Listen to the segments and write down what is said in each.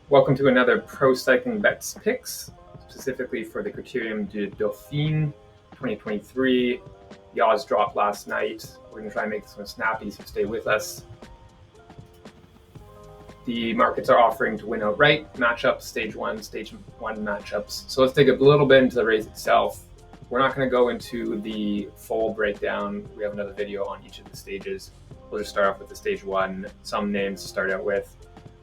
Welcome to another Pro Cycling Bets picks, specifically for the Critérium du Dauphiné 2023. The odds dropped last night. We're going to try and make this one snappy, so stay with us. The markets are offering to win outright matchups, stage one matchups. So let's dig a little bit into the race itself. We're not going to go into the full breakdown. We have another video on each of the stages. We'll just start off with the stage one, some names to start out with.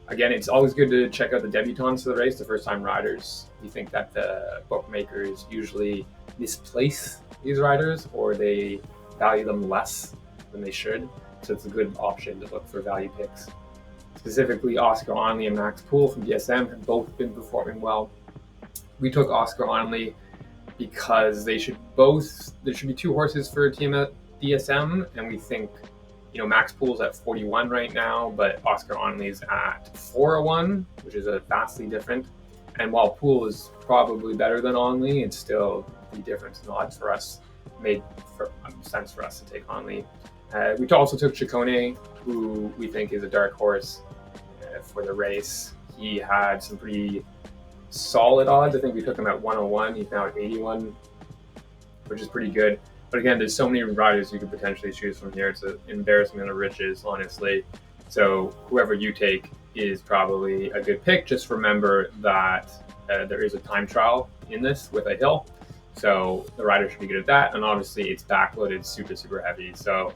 Again, it's always good to check out the debutants of the race, the first-time riders. We think that the bookmakers usually misplace these riders or they value them less than they should. So it's a good option to look for value picks. Specifically, Oscar Onley and Max Poole from DSM have both been performing well. We took Oscar Onley because there should be two horses for a team at DSM, and we think Max Poole's at 41 right now, but Oscar Onley's at 401, which is a vastly different. And while Poole is probably better than Onley, it's still the difference in odds for us made sense for us to take Onley. We also took Ciccone, who we think is a dark horse for the race. He had some pretty solid odds. I think we took him at 101. He's now at 81, which is pretty good. But again, there's so many riders you could potentially choose from here. It's an embarrassment of riches, honestly. So whoever you take is probably a good pick. Just remember that there is a time trial in this with a hill. So the rider should be good at that. And obviously it's backloaded super, super heavy. So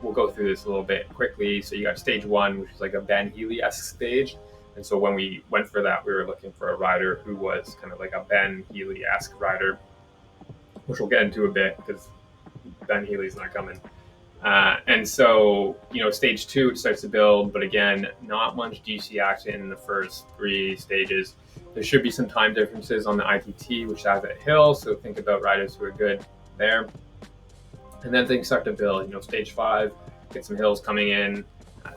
we'll go through this a little bit quickly. So you got stage one, which is like a Ben Healy-esque stage. And so when we went for that, we were looking for a rider who was kind of like a Ben Healy-esque rider, which we'll get into a bit because Ben Healy's not coming. And so, stage two, it starts to build, but again, not much GC action in the first three stages. There should be some time differences on the ITT, which has a hill, so think about riders who are good there. And then things start to build, stage five, get some hills coming in.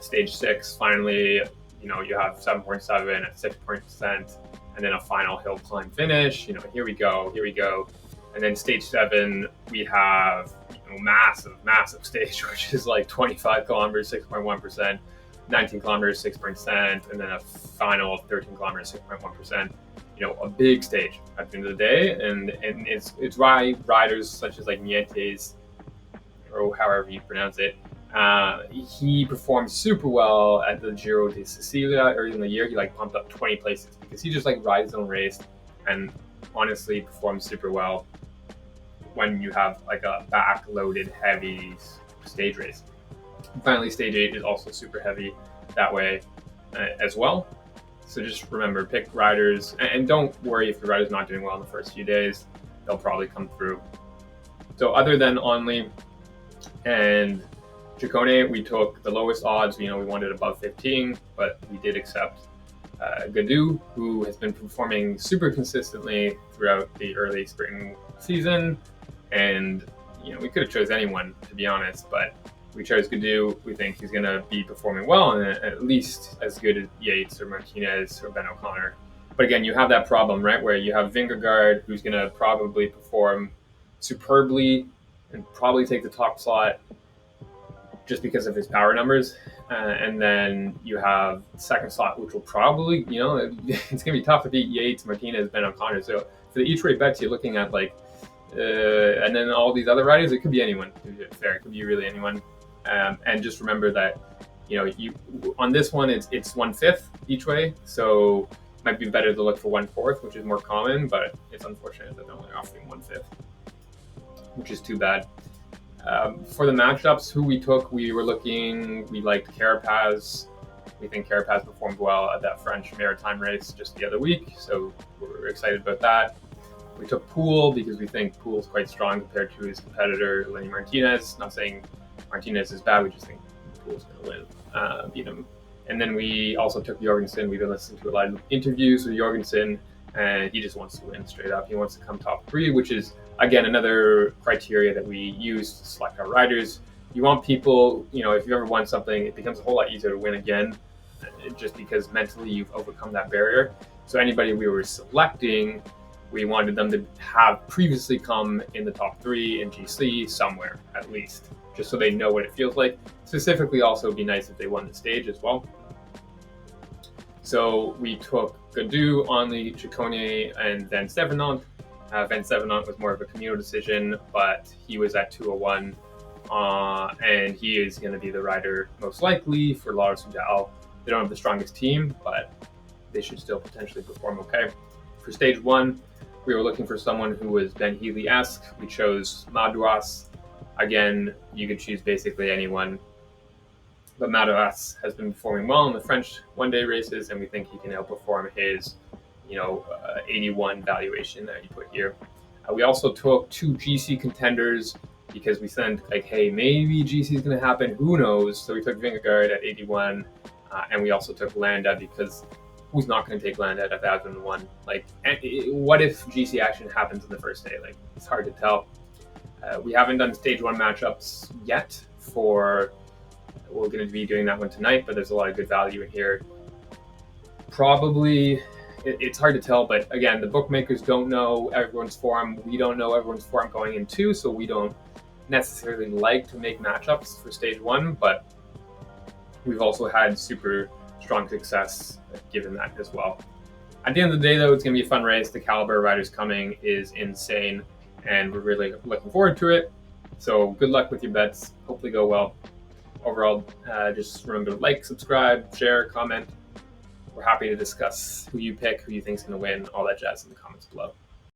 Stage six, finally, you have 7.7 at 6%, and then a final hill climb finish. Here we go. And then stage seven, we have massive stage, which is like 25 kilometers, 6.1%, 19 kilometers, 6%, and then a final of 13 kilometers, 6.1%. A big stage at the end of the day, and it's why riders such as like Nietes, or however you pronounce it, he performed super well at the Giro de Sicilia early in the year. He pumped up 20 places because he just rides his own race and honestly performs super well when you have a back-loaded heavy stage race. And finally, stage 8 is also super heavy that way as well. So just remember, pick riders, and don't worry if the rider's not doing well in the first few days. They'll probably come through. So other than Onley and Ciccone, we took the lowest odds. We wanted above 15, but we did accept Gaudu, who has been performing super consistently throughout the early spring season. And, we could have chose anyone, to be honest, but we chose Gaudu. We think he's going to be performing well and at least as good as Yates or Martinez or Ben O'Connor. But again, you have that problem, right, where you have Vingegaard, who's going to probably perform superbly and probably take the top slot just because of his power numbers. And then you have second slot, which will probably, it's going to be tough to beat Yates, Martinez, Ben O'Connor. So for the each way bets, you're looking at and then all these other riders, it could be anyone. It could be really anyone. And just remember that, you on this one, it's 1/5 each way. So it might be better to look for 1/4, which is more common, but it's unfortunate that they're only offering 1/5, which is too bad. For the matchups, who we took, we liked Carapaz. We think Carapaz performed well at that French maritime race just the other week, so we're excited about that. We took Poole because we think Poole's quite strong compared to his competitor, Lenny Martinez. Not saying Martinez is bad, we just think Poole's going to beat him. And then we also took Jorgensen. We've been listening to a lot of interviews with Jorgensen, and he just wants to win straight up. He wants to come top 3, which is, again, another criteria that we use to select our riders. You want people, if you ever won something, it becomes a whole lot easier to win again, just because mentally you've overcome that barrier. So anybody we were selecting, we wanted them to have previously come in the top 3 in GC somewhere, at least, just so they know what it feels like. Specifically, also, it'd be nice if they won the stage as well. So we took Gadu, Only, Chicone, and then Stevenant. Van Stevenant was more of a communal decision, but he was at 201, and he is going to be the rider most likely for La Soudal. They don't have the strongest team, but they should still potentially perform okay. For stage 1, we were looking for someone who was Ben Healy-esque. We chose Madouas. Again, you could choose basically anyone, but Madouas has been performing well in the French one-day races, and we think he can outperform his 81 valuation that you put here. We also took 2 GC contenders because we said, like, hey, maybe GC is going to happen. Who knows? So we took Vingegaard at 81, and we also took Landa because who's not going to take Landa at 1,001? Like, what if GC action happens in the first day? Like, it's hard to tell. We haven't done stage 1 matchups yet we're going to be doing that one tonight, but there's a lot of good value in here. Probably, it's hard to tell, but again, the bookmakers don't know everyone's form. We don't know everyone's form going in too, so we don't necessarily like to make matchups for stage 1, but we've also had super strong success given that as well. At the end of the day, though, it's going to be a fun race. The caliber of riders coming is insane, and we're really looking forward to it. So good luck with your bets. Hopefully go well. Overall, just remember to like, subscribe, share, comment. We're happy to discuss who you pick, who you think is going to win, all that jazz in the comments below.